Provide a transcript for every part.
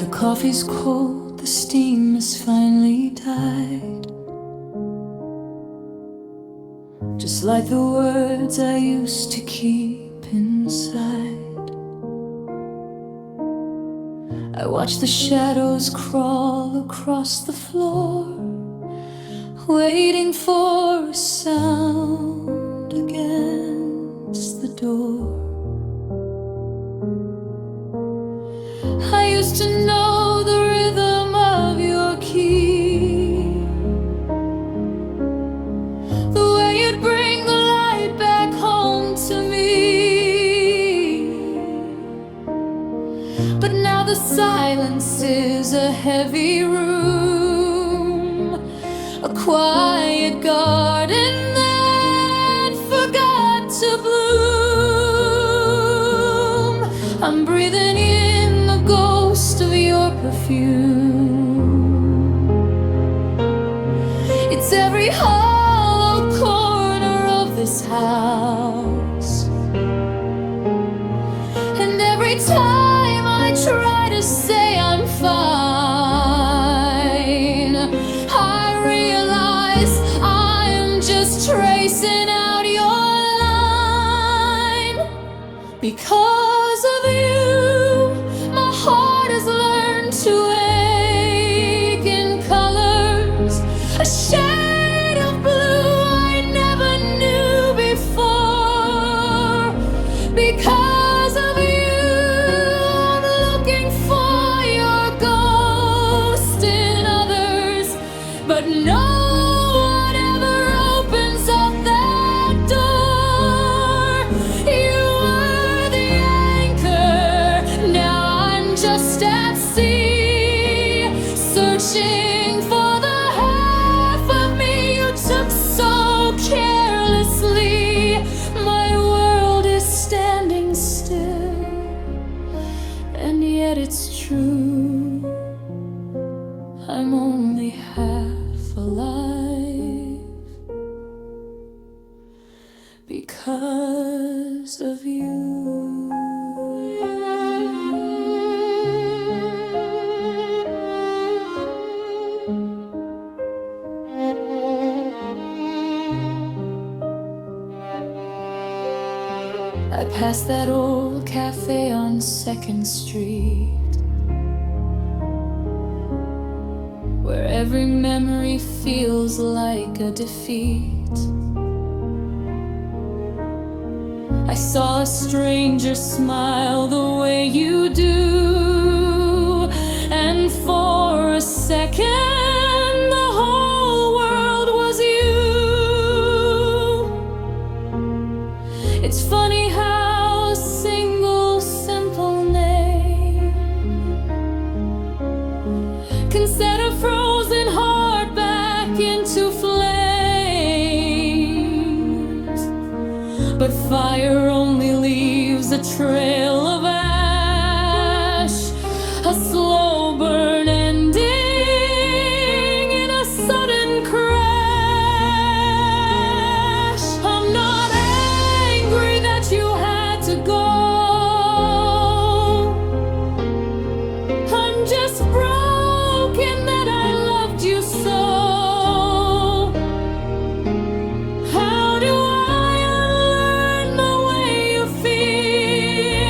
coffee's cold, the steam has finally died. Just like the words I used to keep inside. I watch the shadows crawl across the floor, waiting for a sound against the door. I used to know the rhythm of your key, the way you'd bring the light back home to me. But now the silence is a heavy room, a quiet garden that forgot to bloom. I'm breathing in the ghost of your perfume. It's every hollow corner of this house, and every time I try to say I'm fine, I realize I am just tracing out your line. Because of you, my heart has learned to ache in colors, a shade of blue I never knew before. Because of you, I'm looking for your ghost in others, but no one ever opens up that door. You were the anchor, now I'm just at sea, searching for the half of me you took so carelessly. My world is standing still, and yet it's true, I'm only half alive because of you. I passed that old cafe on 2nd Street, where every memory feels like a defeat. I saw a stranger smile the way you do, and for a second the whole world was you. It's funny how a single simple name can set a frozen heart back into flames, but fire only leaves a trail of ash, a slow burn ending in a sudden crash. I'm not angry that you had to go, I'm just broken that I loved you so. How do I unlearn the way you feel?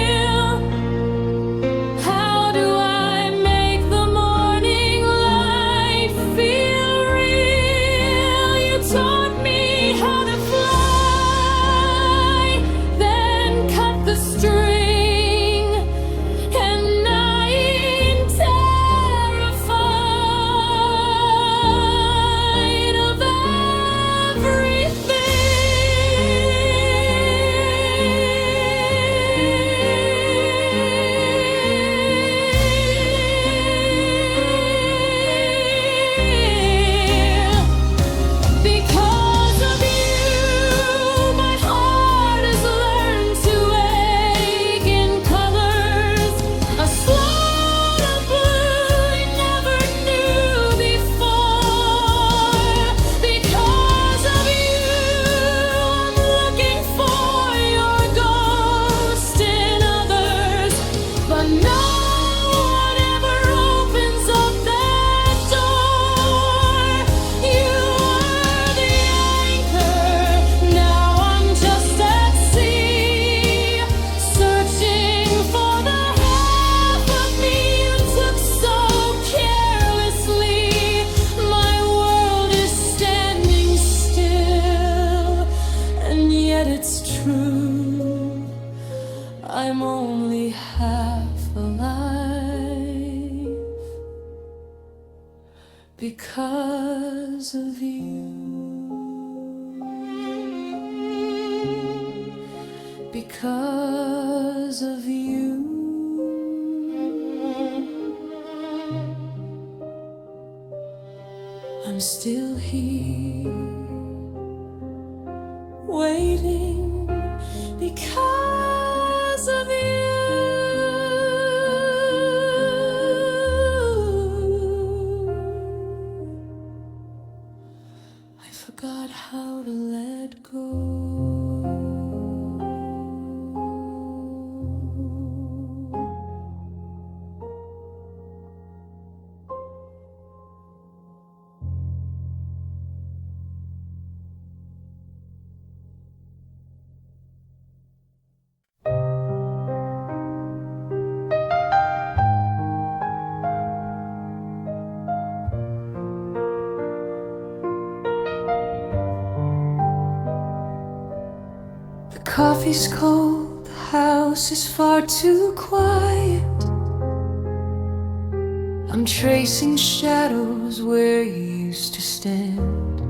because of you, because of you. I'm still here, waiting because of you. I forgot how to let go. The coffee's cold, the house is far too quiet. I'm tracing shadows where you used to stand.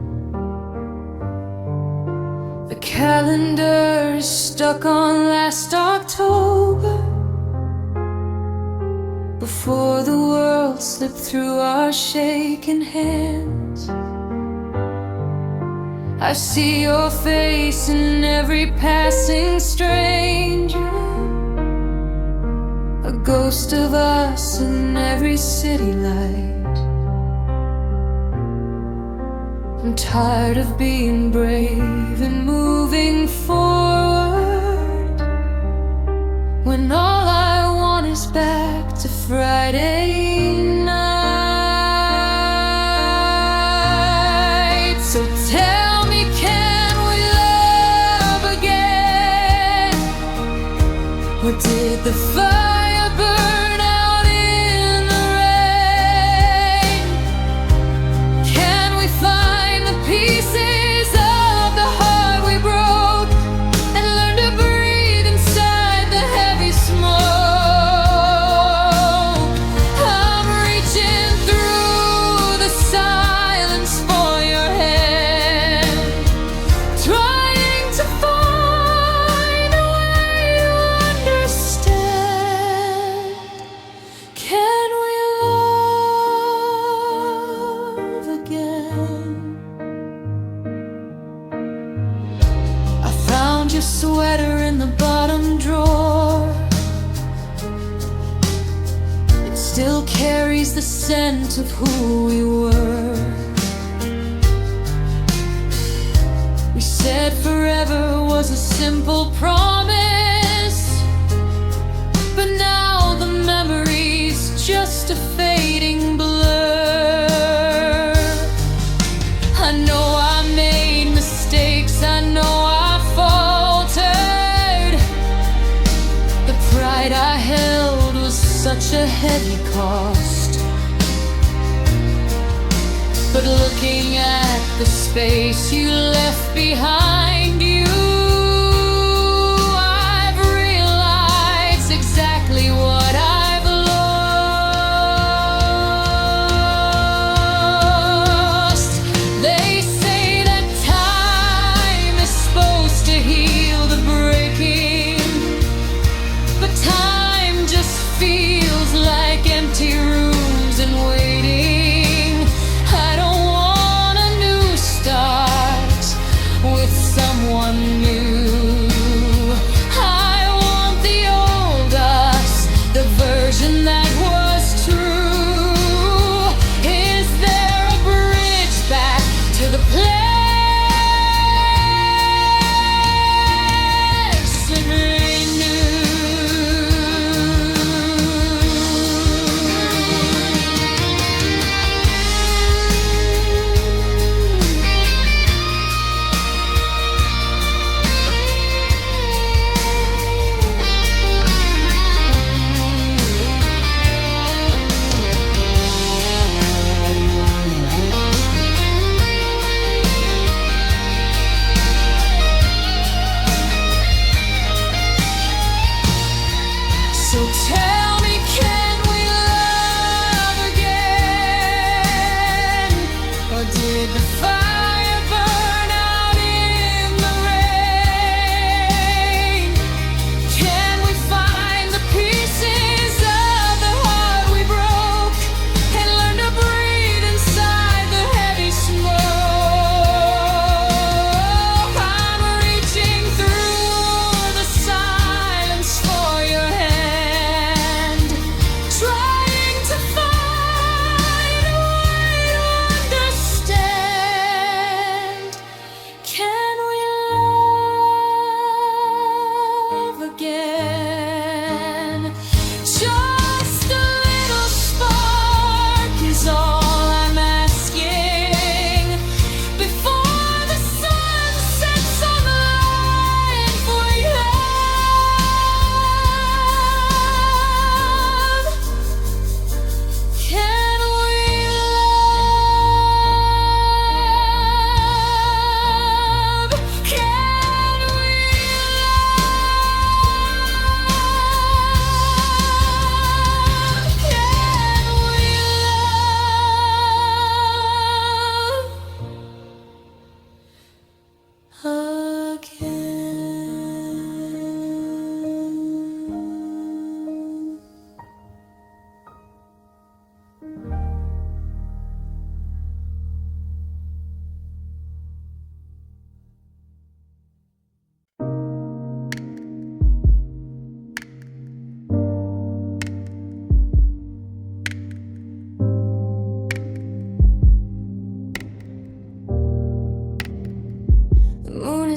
The calendar is stuck on last October, before the world slipped through our shaking hands. I see your face in every passing stranger, a ghost of us in every city light. I'm tired of being brave and moving forward, when all I want is back to Friday night. So tell me, can we love again? Or did the fire burn out in the rain? Can we find the pieces of the heart we broke and learn to breathe inside the heavy smoke? I'm reaching through the silence for your hand, trying to find a way you understand. Can we love again? I found your sweater in the bottom drawer. It still carries the scent of who we were. We said forever was a simple promise, but now the memory's just a fading blur. I know I made mistakes, I know I faltered. The pride I held was such a heavy cost, but looking at the space you left behind you, I've realized exactly what I've lost. They say that time is supposed to heal the breaking, but time just feels like empty rooms and waiting. I don't want a new start with someone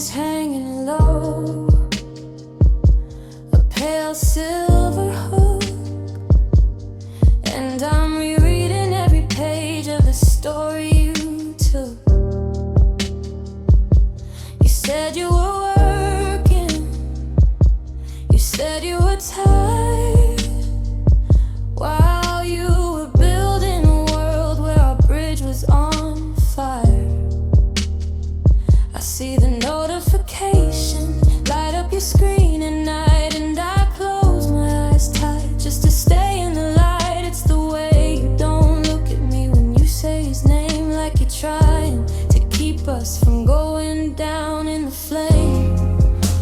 is hanging low, a pale silver hook, and I'm rereading every page of the story you took. You said you were working, you said you were tired, while you were building a world where our bridge was on fire. I see the notification light up your screen at night, and I close my eyes tight just to stay in the light. It's the way you don't look at me when you say his name, like you're trying to keep us from going down in the flame.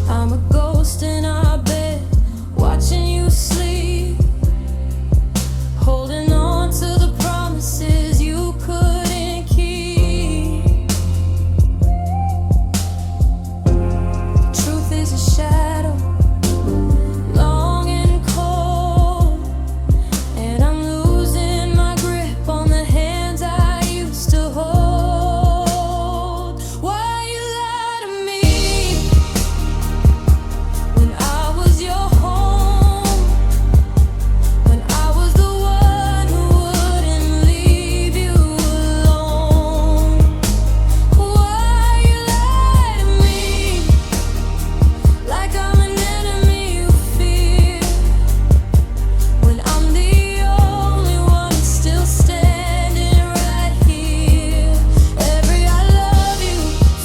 I'm a ghost in our bed, watching you sleep, holding on to the promises you couldn't keep. Truth is a shadow, long and cold, and I'm losing my grip on the hands I used to hold. Why you lie to me when I was your home, when I was the one who wouldn't leave you alone? Why you lie to me like I'm an enemy you fear, when I'm the only one still standing right here? Every I love you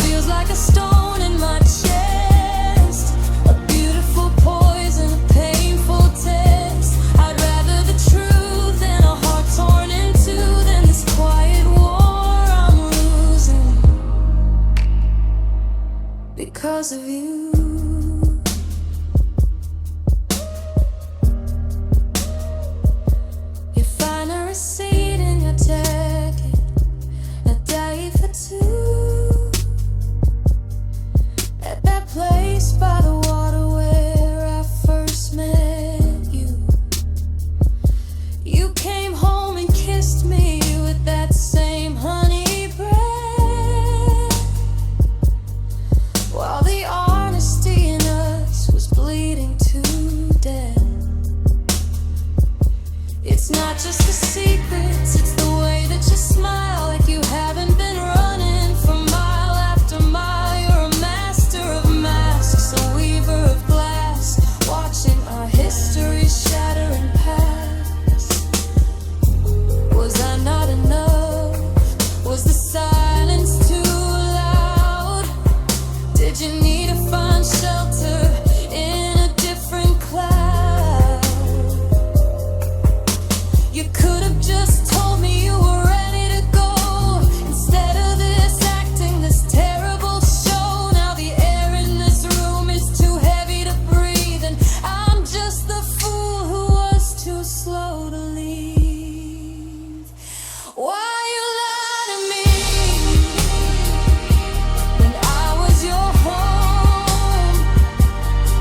feels like a stone in my chest, a beautiful poison, a painful test. I'd rather the truth and a heart torn in two than this quiet war I'm losing because of you. You find a receipt in your jacket, a day for two, at that place by the water where I first met you. You came home and kissed me with that same honey breath, while the honesty in us was bleeding to death. It's not just the secrets, it's the way that you smile, like you haven't been running for mile after mile. You're a master of masks, a weaver of glass, watching our history shatter and pass. Was I not enough? Was the silence too loud? Did you need to find shelter in a different cloud? You could have just told me you were ready to go, instead of this acting, this terrible show. Now the air in this room is too heavy to breathe, and I'm just the fool who was too slow to leave. Why you lie to me when I was your home,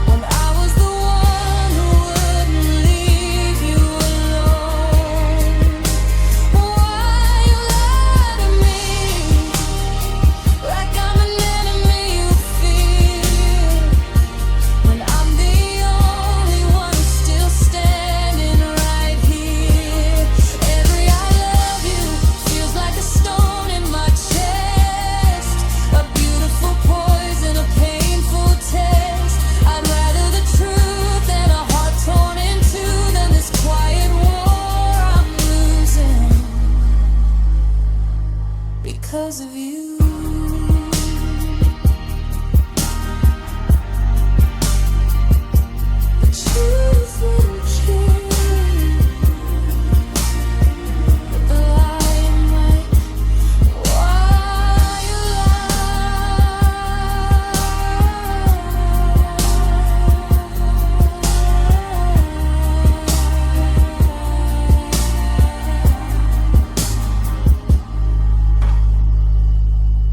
when I was the one who wouldn't leave you alone? Why you lie to me like I'm an enemy you fear, when I'm the only one still standing right here? Every I love you feels like a stone in my chest, a beautiful poison, a painful test. I'd rather the truth and a heart torn in two than this quiet war I'm losing because of you. The truth wouldn't kill, but the lying might. Why you lie?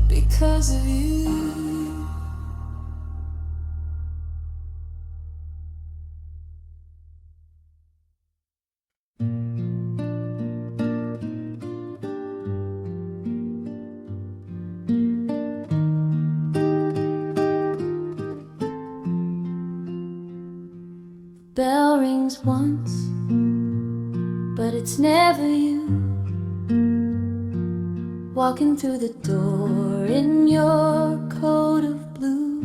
Because of you. it's never you walking through the door in your coat of blue.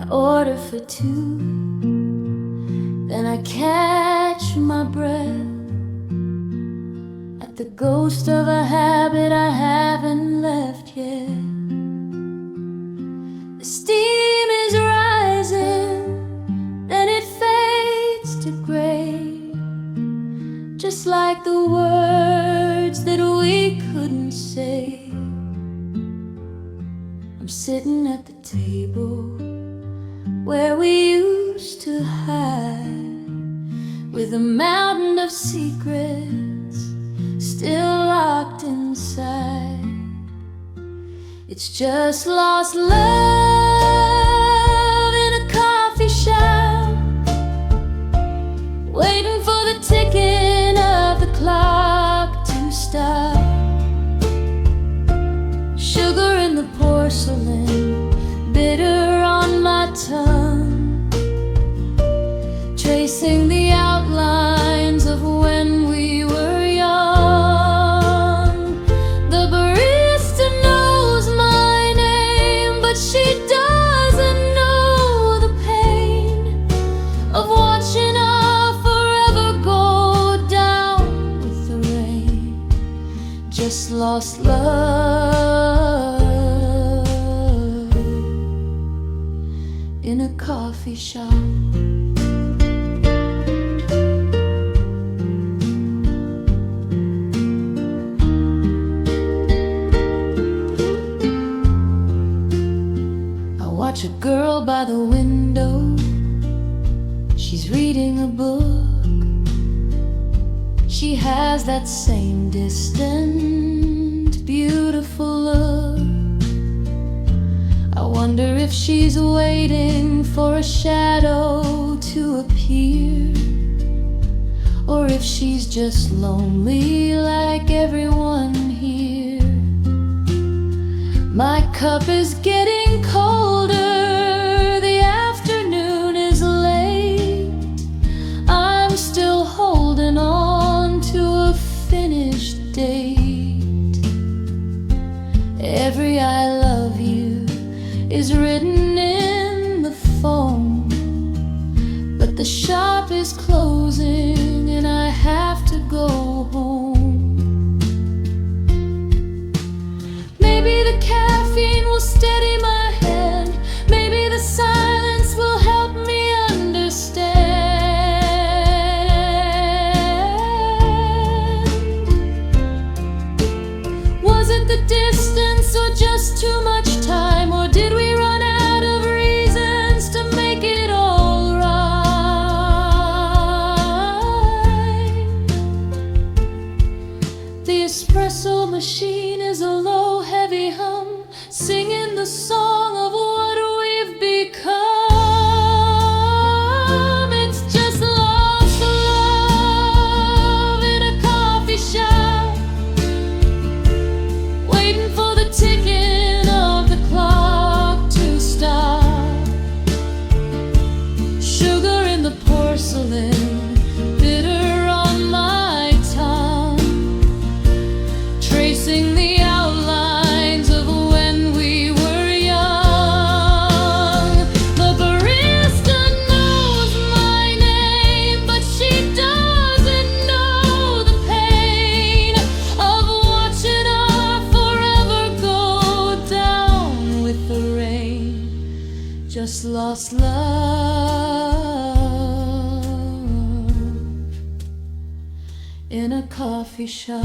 I order for two, then I catch my breath at the ghost of a habit I haven't left yet. The steam is rising, then it fades to gray, just like the words that we couldn't say. I'm sitting at the table where we used to hide, with a mountain of secrets still locked inside. It's just lost love in a coffee shop, waiting for the ticking of the clock to stop. Sugar in the porcelain, bitter on my tongue, tracing the outlines of when we were young. The barista knows my name, but she doesn't know the pain of watching our forever go down with the rain. Just lost love in a coffee shop. I watch a girl by the window, she's reading a book. She has that same distant, beautiful look. I wonder if she's waiting for a shadow to appear, or if she's just lonely like everyone here. My cup is getting colder, the afternoon is late. I'm still holding on to a finished date. Every I love you is written in the phone, but the shop is closing and I have to go home. Maybe the caffeine will steady my head, maybe the silence will help me understand. Was it the distance or just too much time, or did we run out of reasons to make it all right? The espresso machine is a low, heavy hum, singing the song of what we've become. It's just lost love in a coffee shop, waiting for the ticking of the clock to stop. Sugar in the porcelain, bitter on my tongue, tracing the outlines of when we were young. The barista knows my name, but she doesn't know the pain of watching our forever go down with the rain. Just lost love in a coffee shop.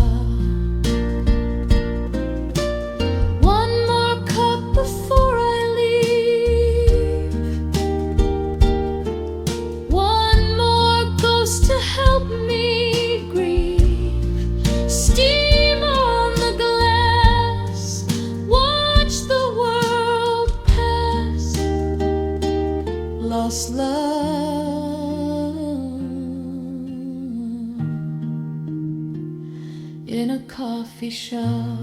One more cup before I leave, one more ghost to help me grieve. Steam on the glass, watch the world pass. Lost love in a coffee shop.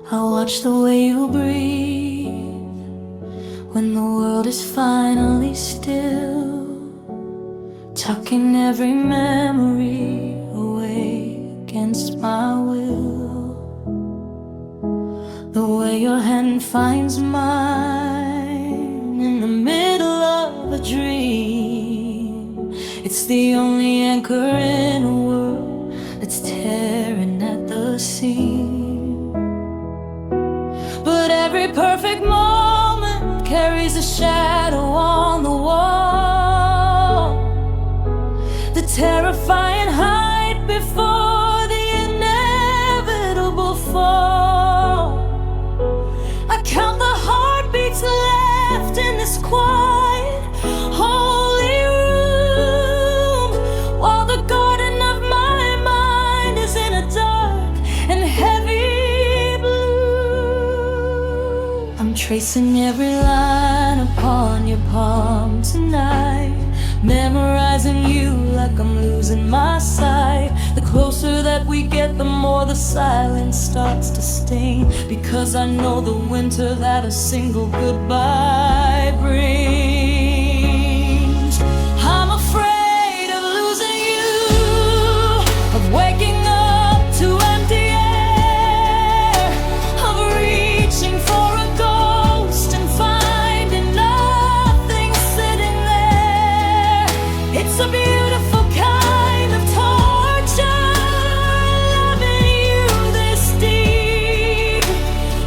I watch the way you breathe when the world is finally still, tucking every memory away against my will. The way your hand finds mine in the middle of a dream, it's the only anchor in a world that's tearing at the seam. But every perfect moment carries a shadow on the wall, the terrifying height before the inevitable fall. I count the heartbeats left in this quiet, holy room, while the garden of my mind is in a dark and heavy blue. I'm tracing every line upon your palm tonight, memorizing you like I'm losing my sight. The closer that we get, the more the silence starts to stain, because I know the winter that a single goodbye brings. I'm afraid of losing you, of waking up to empty air, of reaching for a ghost and finding nothing sitting there. It's a beautiful kind of torture, loving you this deep,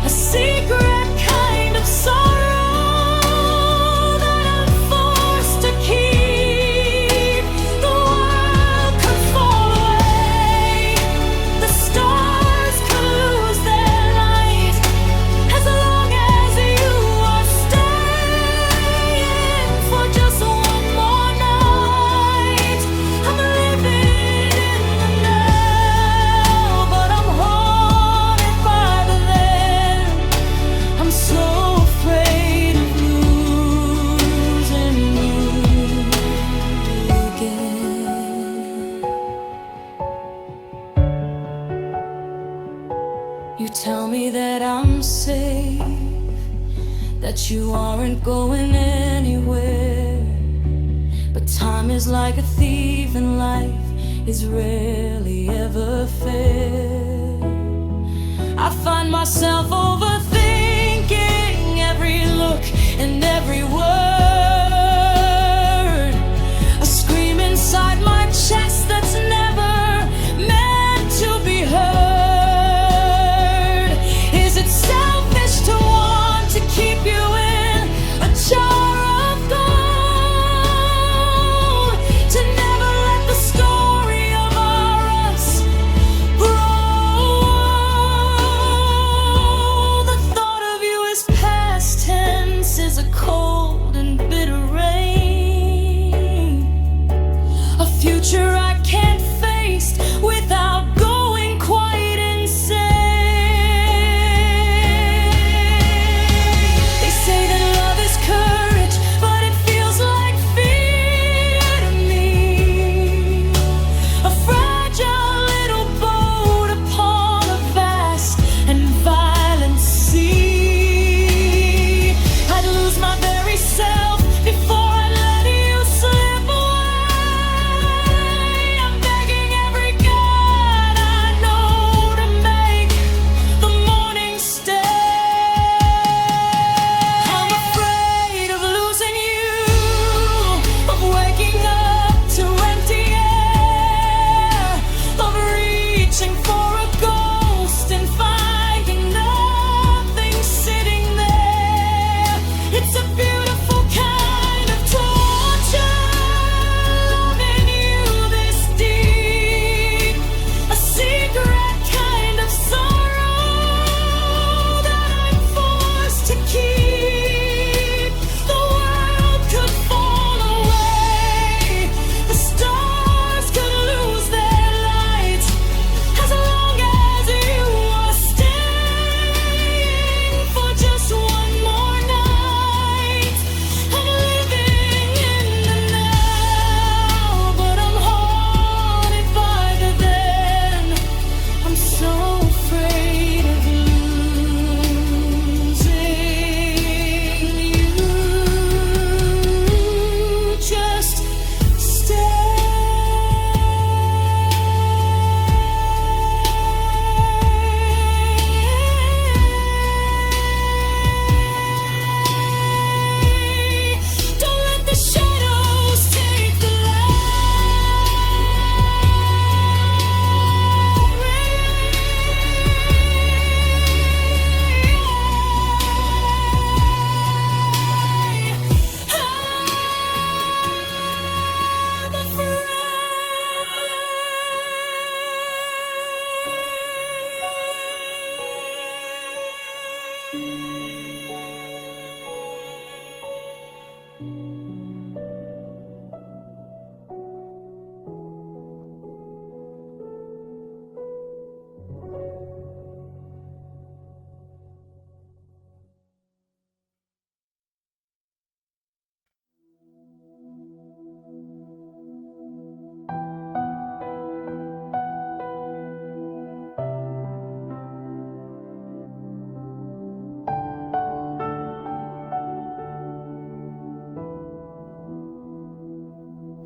a secret kind of sorrow that I'm forced to keep. The world could fall away, the stars could lose their light, as long as you are staying for just one more night. I'm living in the now, but I'm haunted by the then. I'm so afraid of losing you again. You tell me that I'm safe, that you aren't going anywhere, but time is like a thief and life is rarely ever fair. I find myself overthinking every look and every word, a scream inside my chest that's never meant to be heard. Is it selfish to want to keep you in a jar of gold, to never let the story of our us grow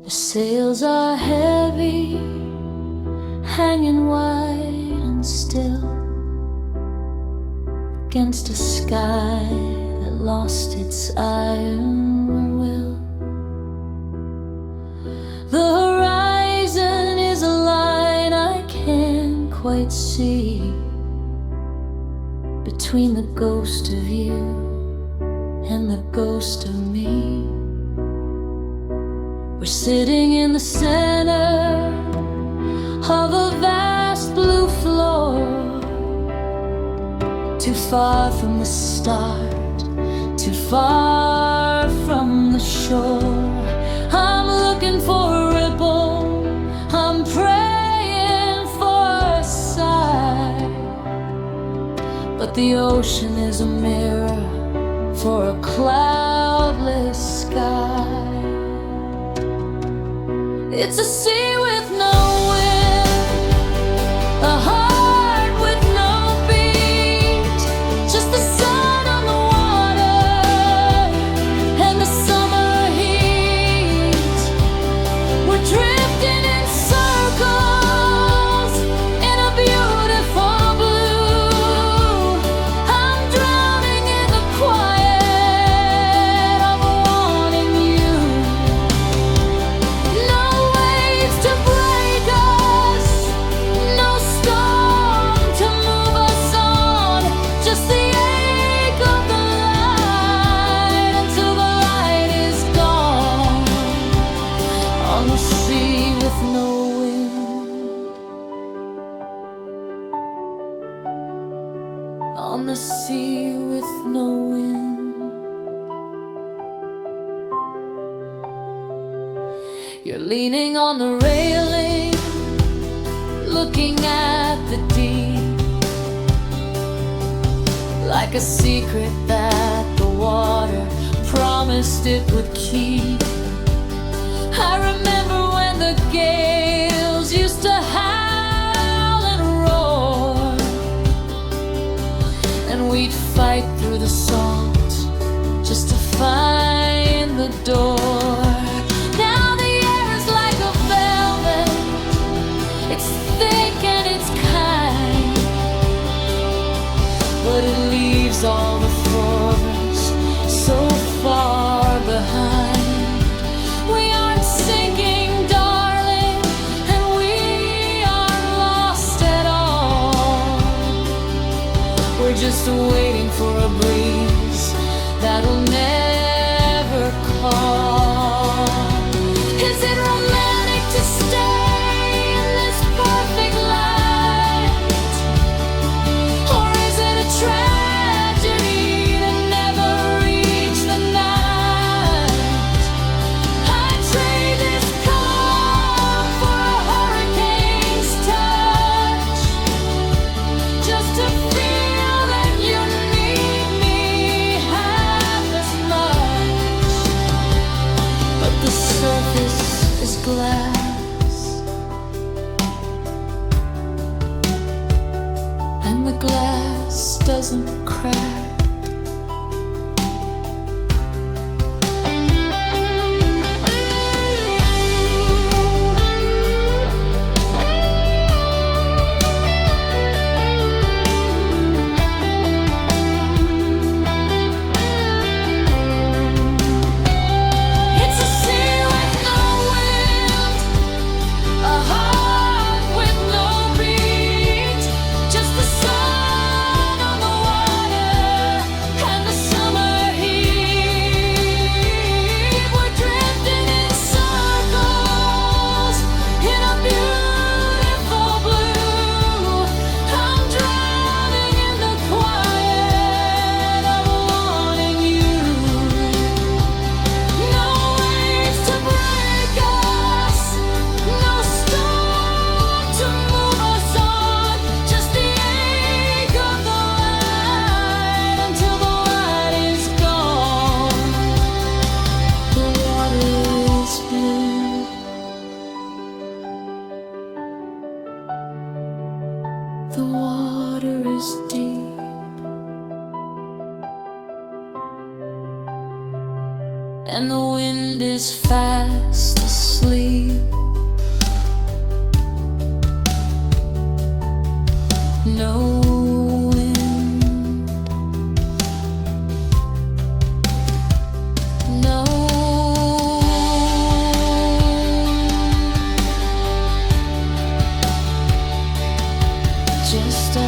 The sails are heavy, hanging wide and still against a sky that lost its iron will. The horizon is a line I can't quite see, between the ghost of you and the ghost of me. We're sitting in the center of a vast blue floor, too far from the start, too far from the shore. I'm looking for a ripple, I'm praying for a sigh, but the ocean is a mirror for a cloudless sky. It's a sea with no wind, a heart with no beat, just the sun on the water and the summer heat. We're drifting in circles in a beautiful blue. I'm drowning in the quiet of wanting you. No waves to break us, no storm to move us on, just the ache of the light until the light is gone. On the sea with no wind, on the sea with no wind. You're leaning on the railing, looking at the deep, like a secret that the water promised it would keep. I remember when the gales used to howl and roar, and we'd fight through the salt just to find the door. Now the air is like a velvet, it's thick and it's kind, but it leaves all the foreigners so far behind. We aren't sinking, darling, and we aren't lost at all. We're just waiting for a breeze that'll never call. Is it romantic to stay in this perfect light, or is it a tragedy to never reach the night? I'd trade this calm for a hurricane's touch, just to feel that you need me half as much. But the surface is glass, and the glass doesn't crack. It's a sea with no wind, a heart with no beat, just the sun on the water and the summer heat. We're drifting in circles in a beautiful blue. I'm drowning in the quiet of wanting you. No waves to break us, no storm to move us on, just the ache of the light until the light is gone. The water is blue, the water is deep, and the wind mind is fast asleep. No wind, no, just us.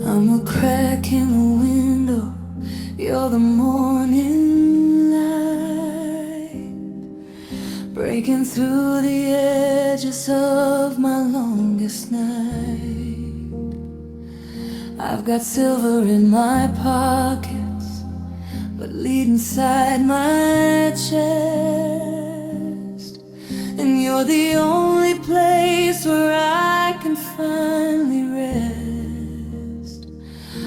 I'm a crack in the window, you're the morning light, breaking through the edges of my longest night. I've got silver in my pockets, but lead inside my chest, and you're the only place where I can finally rest.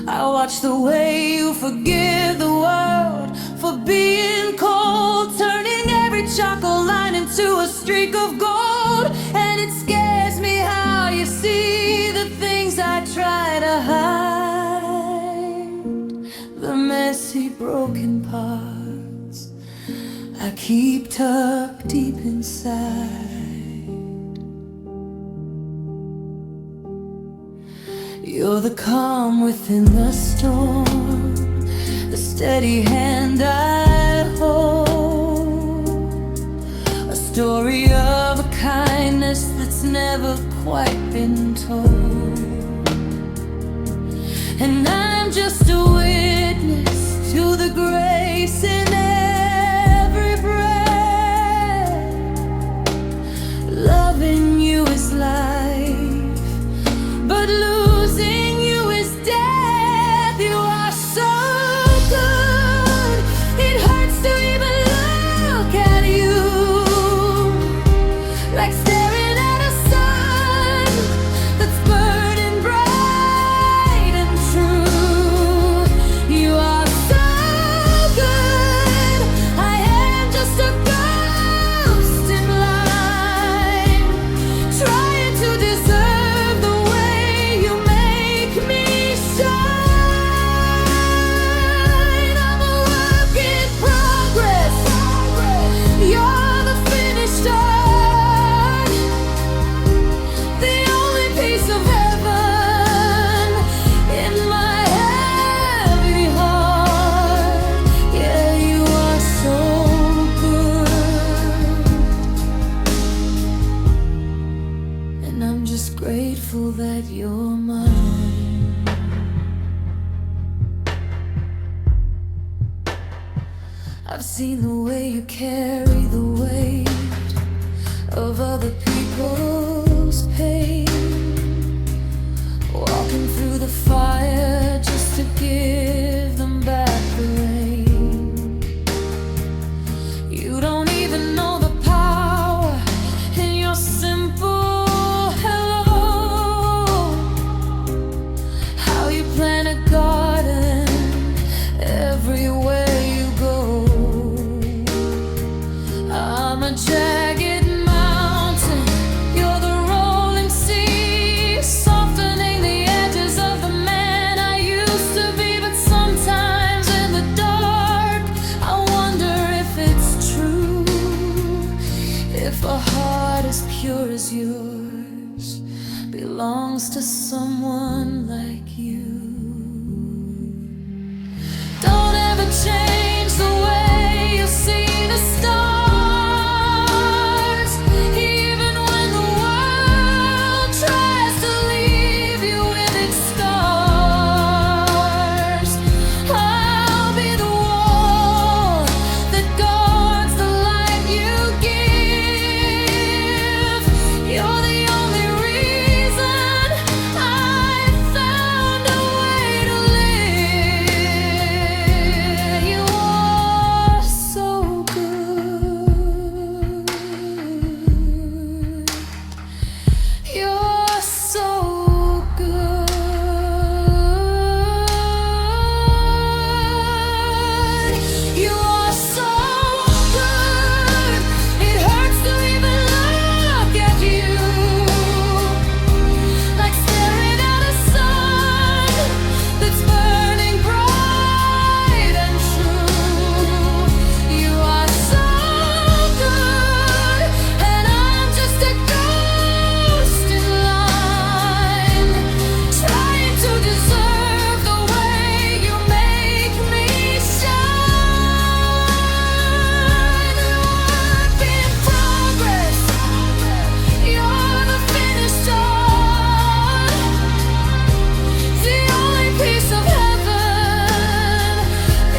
I watch the way you forgive the world for being cold, turning every charcoal line into a streak of gold. And it scares me how you see the things I try to hide, the messy, broken parts I keep tucked deep inside. You're the calm within the storm, the steady hand I hold, a story of a kindness that's never quite been told. And I'm just a witness to the grace in every breath. Loving you is life, but losing you is death. You are so good, it hurts to even look at you, like staring at a sun that's burning bright and true. You are so good, I am just a ghost in line, trying to deserve the way you make me shine. I'm a work in progress, you're the finished art, the only piece of heaven in my heavy heart. Yeah, you are so good, and I'm just grateful that you're mine. I've seen the way you carry the weight of other people's pain, walking through the fire just to give them back the rain. someone like you. Don't ever change the way you see the stars, even when the world tries to leave you with its scars. I'll be the wall that guards the light you give. You're the only reason I found a way to live. You are so good. You're so good. You are so good. It hurts to even look at you, like staring at a sun that's burning bright and true. You are so good, and I'm just a ghost in line, trying to deserve the way you make me shine. Work in progress, you're the finished art, the only piece of heaven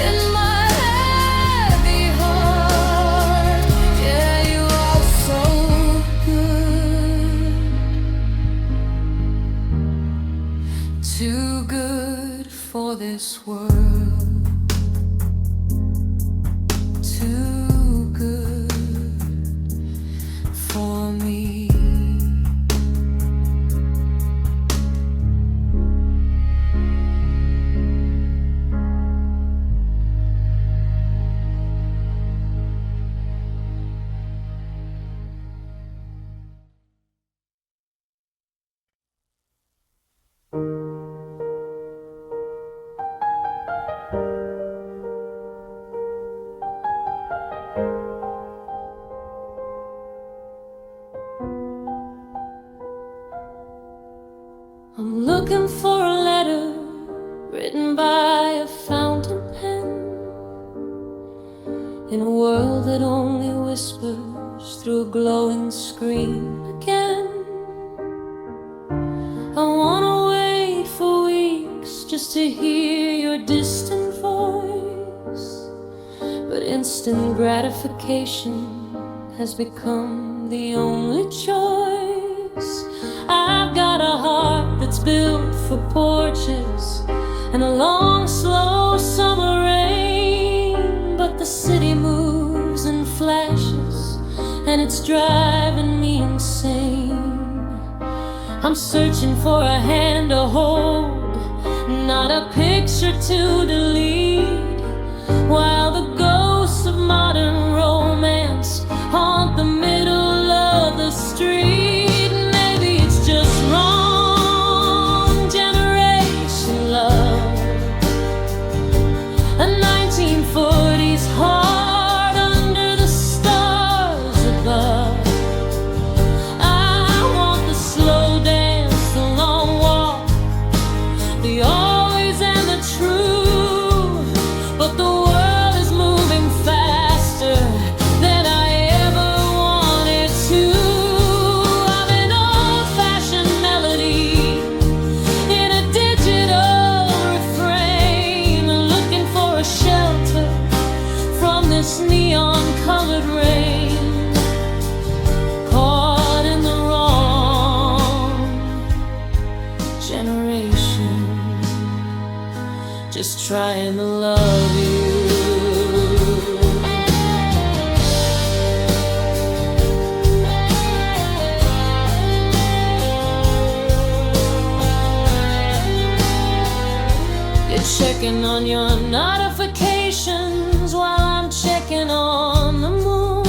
in my heavy heart. Yeah, you are so good. Too good for this world, too good for me. I'm looking for a letter written by a fountain pen, in a world that only whispers through a glowing screen again. I wanna wait for weeks just to hear your distant voice, but instant gratification has become the only choice. I've got a heart that's built for porches and a long, slow summer rain, but the city moves in flashes and it's driving me insane. I'm searching for a hand to hold, not a picture to delete, while the ghosts of modern romance haunt the middle of the street. Maybe it's just wrong generation love, a 1940s heart under the stars above. I want the slow dance, the long walk, the always and the true, but the world is moving faster than I ever wanted to. I'm an old-fashioned melody in a digital refrain, looking for a shelter from this neon-colored rain, caught in the wrong generation, just trying to love you. You're checking on your notifications while I'm checking on the moon.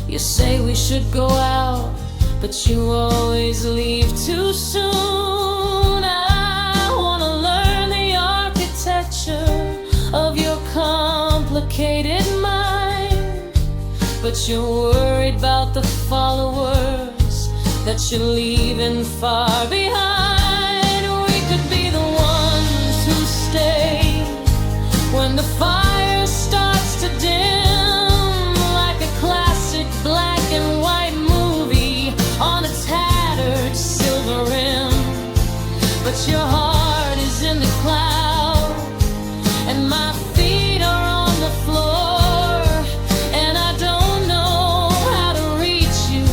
You say we should go out, but you always leave too soon. I wanna learn the architecture of your complicated mind, but you're worried about the followers that you're leaving far behind. We could be the ones who stay when the fire starts to dim, like a classic black and white movie on a tattered silver rim. But your heart is in the clouds, and my feet are on the floor, and I don't know how to reach you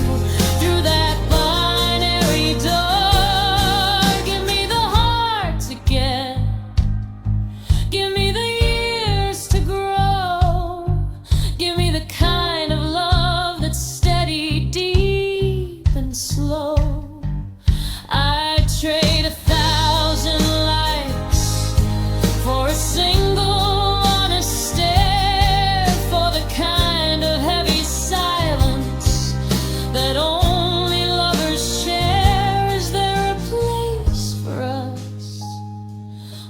through that binary door. Give me the heart to get, give me the years to grow, give me the kind of love that's steady, deep, and slow. I'd trade 1,000 likes for a single honest stare, for the kind of heavy silence that only lovers share. Is there a place for us,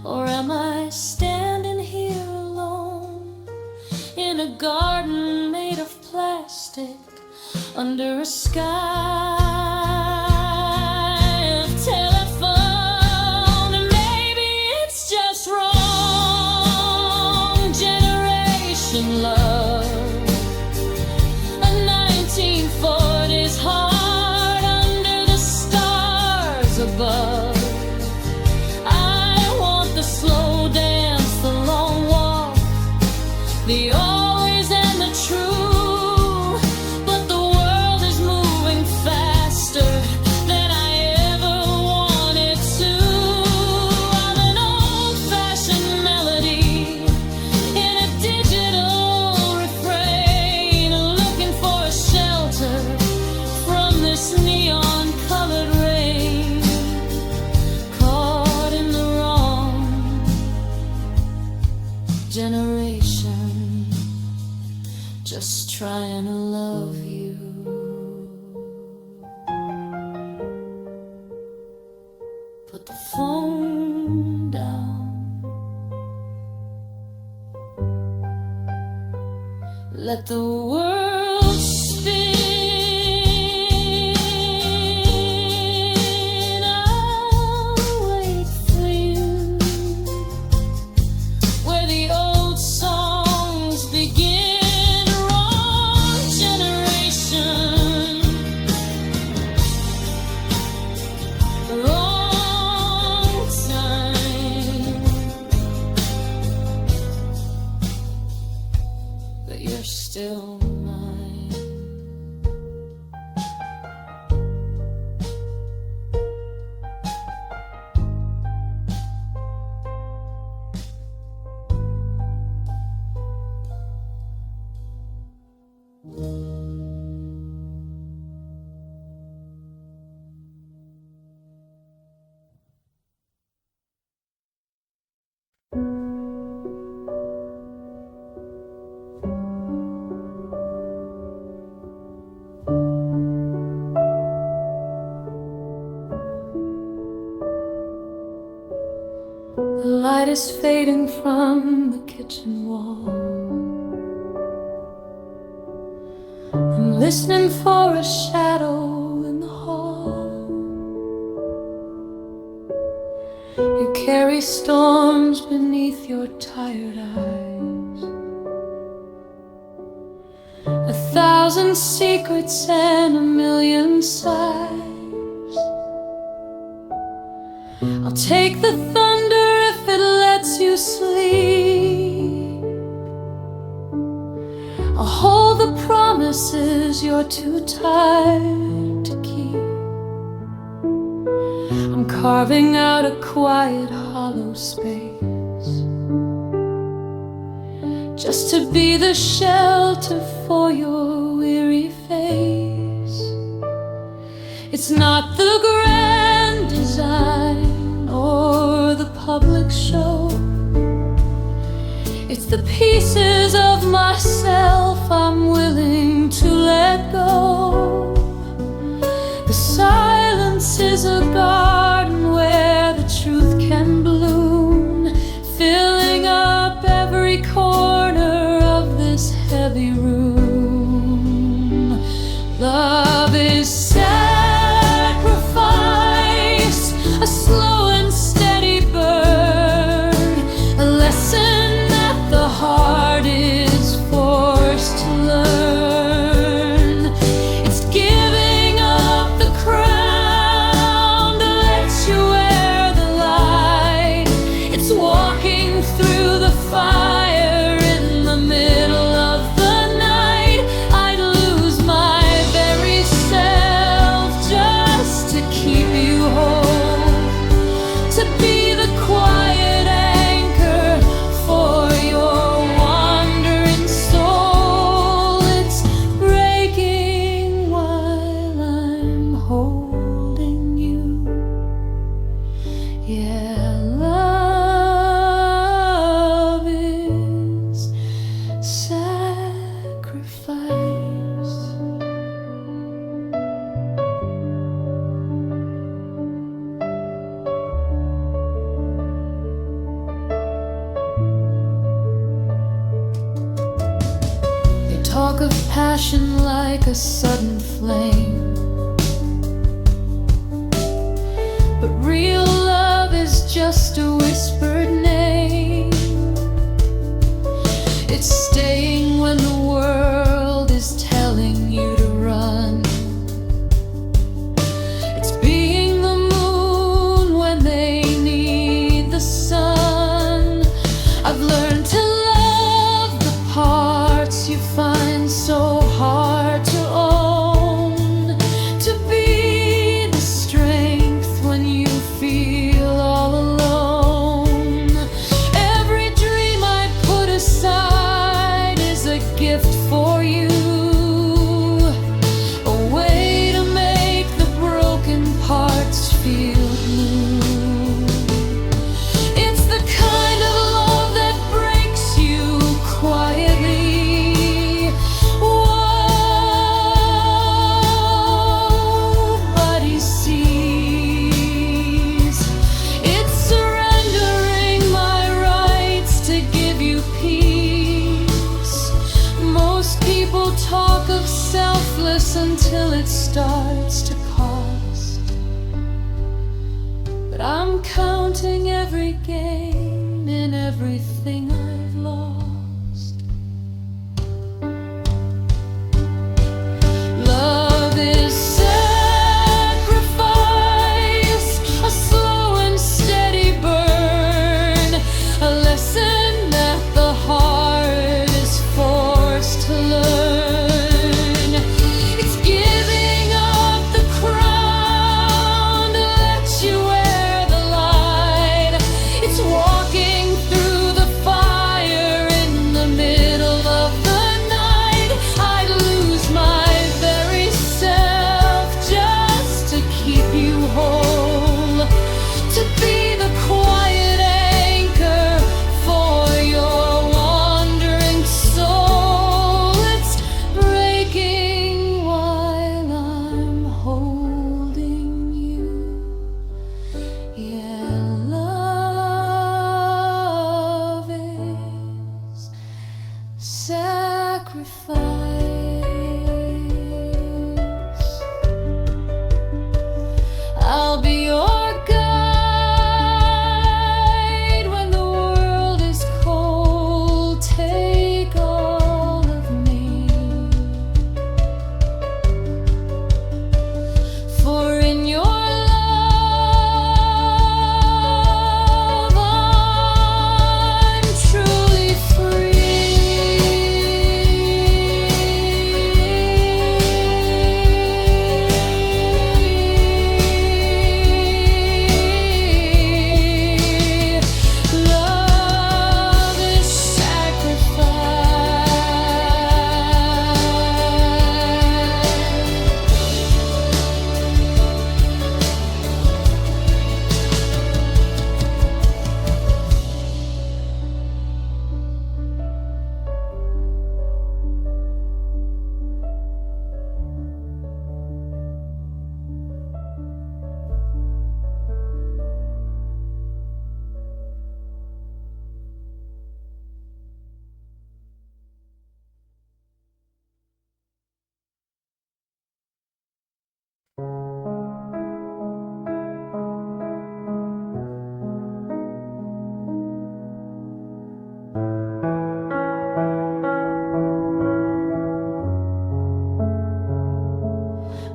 or am I standing here alone in a garden made of plastic under a sky of telephone? And maybe it's just wrong generation love, a 1940s heart under the stars above. I want the slow dance, the long walk, the always and the true, but the world is moving faster than I ever wanted to. I'm an old-fashioned melody in a digital refrain, looking for a shelter from this neon-colored rain, caught in the wrong generation, just trying to love you. Put the phone down, let the world spin. I'll wait for you where the old songs begin. Wrong generation, wrong time, but you're still mine. The light is fading from the kitchen wall. I'm listening for a shadow in the hall. You carry storms beneath your tired eyes, 1,000 secrets and a million sighs. I'll take the thunder if it lets you sleep. I'll hold the promises you're too tired to keep. I'm carving out a quiet, hollow space, just to be the shelter for your weary face. It's not the grand design or the public show, it's the pieces of myself I'm willing to let go. The silence is a garden where the truth can bloom, filling up every corner of this heavy room. Love is sad. Yeah, love is sacrifice. They talk of passion like a sudden flame, but real love is just a whispered name. It's staying when the world is telling you to run. It's being the moon when they need the sun. I've learned to love the parts you find so hard to own, to be the strength when you feel all alone. Every dream I put aside is a gift for you, a way to make the broken parts feel blue. It's the kind of love that breaks you quietly. Nobody sees. It's surrendering my rights to give you peace. Most people talk of selfless until it starts to cost, but I'm counting every gain in everything I've lost. Love is sacrifice, a slow and steady burn, a lesson that the heart is forced to learn. It's giving up the crown to let you wear the light. It's walking through the fire in the middle of the night. I'd lose my very self just to keep you whole, to be the quiet anchor for your wandering soul. It's breaking while I'm holding you. Yeah, love is sacrifice. I'll be your guide when the world is cold. Take all of me, for in your love I'm truly free. Love is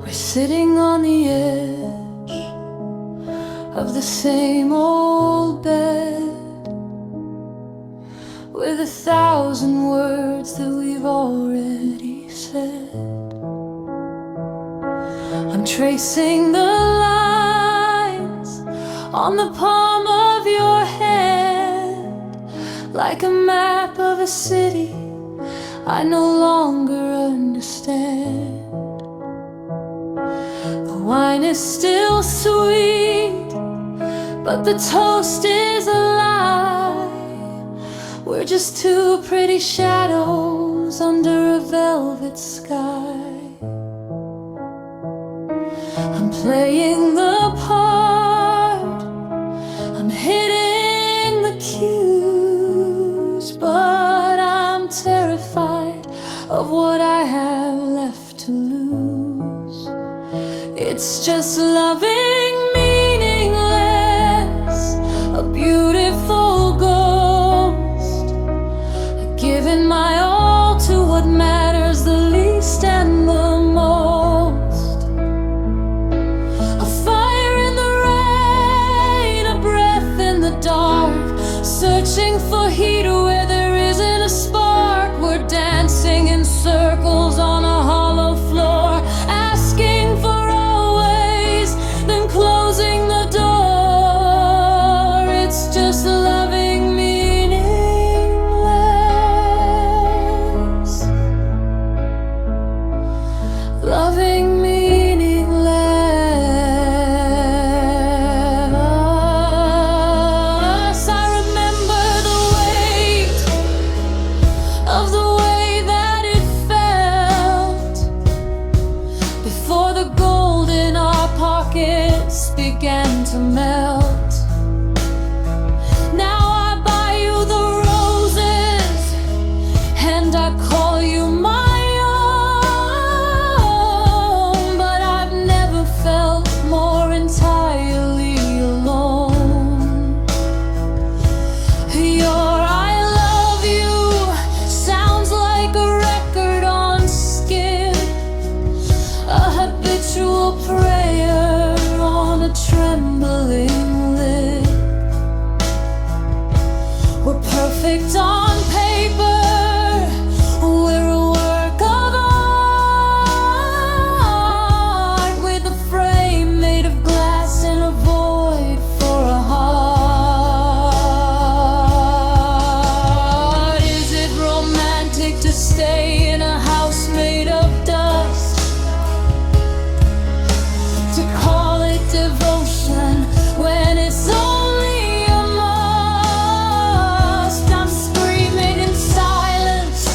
We're sitting on the edge of the same old bed, with 1,000 words that we've already said. I'm tracing the lines on the palm of your hand, like a map of a city I no longer understand. The wine is still sweet, but the toast is a lie. We're just two pretty shadows under a velvet sky. I'm playing the part, I'm hitting the cues, but I'm terrified of what I have left to lose. It's just loving meaningless, a beautiful ghost, giving my all to what matters the least and the most. A fire in the rain, a breath in the dark, searching for heat where there isn't a spark. We're dancing in circles on a hollow floor, asking for always, then closing the door. It's just loving meaningless, loving meaningless. I remember the weight of the way that it felt before the gold in our pockets began to melt. Now I buy you the roses and I call you my own, but I've never felt more entirely alone. Your I love you sounds like a record on skip, a habitual prayer on a trembling lip. We're perfect on paper, we're a work of art, with a frame made of glass and a void for a heart. Is it romantic to stay in a house made of dust, to call it devotion when it's only a must? I'm screaming in silence,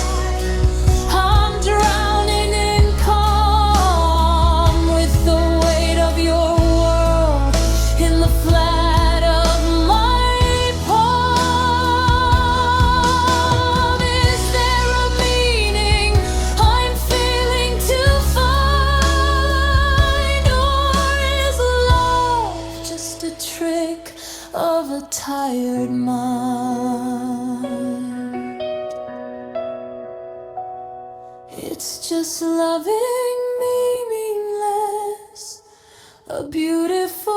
I'm drowning in calm, with the weight of your world in the flat of my palm. Is there a meaning I'm failing to find, or is love just a trick of a tired mind? It's just loving meaningless, a beautiful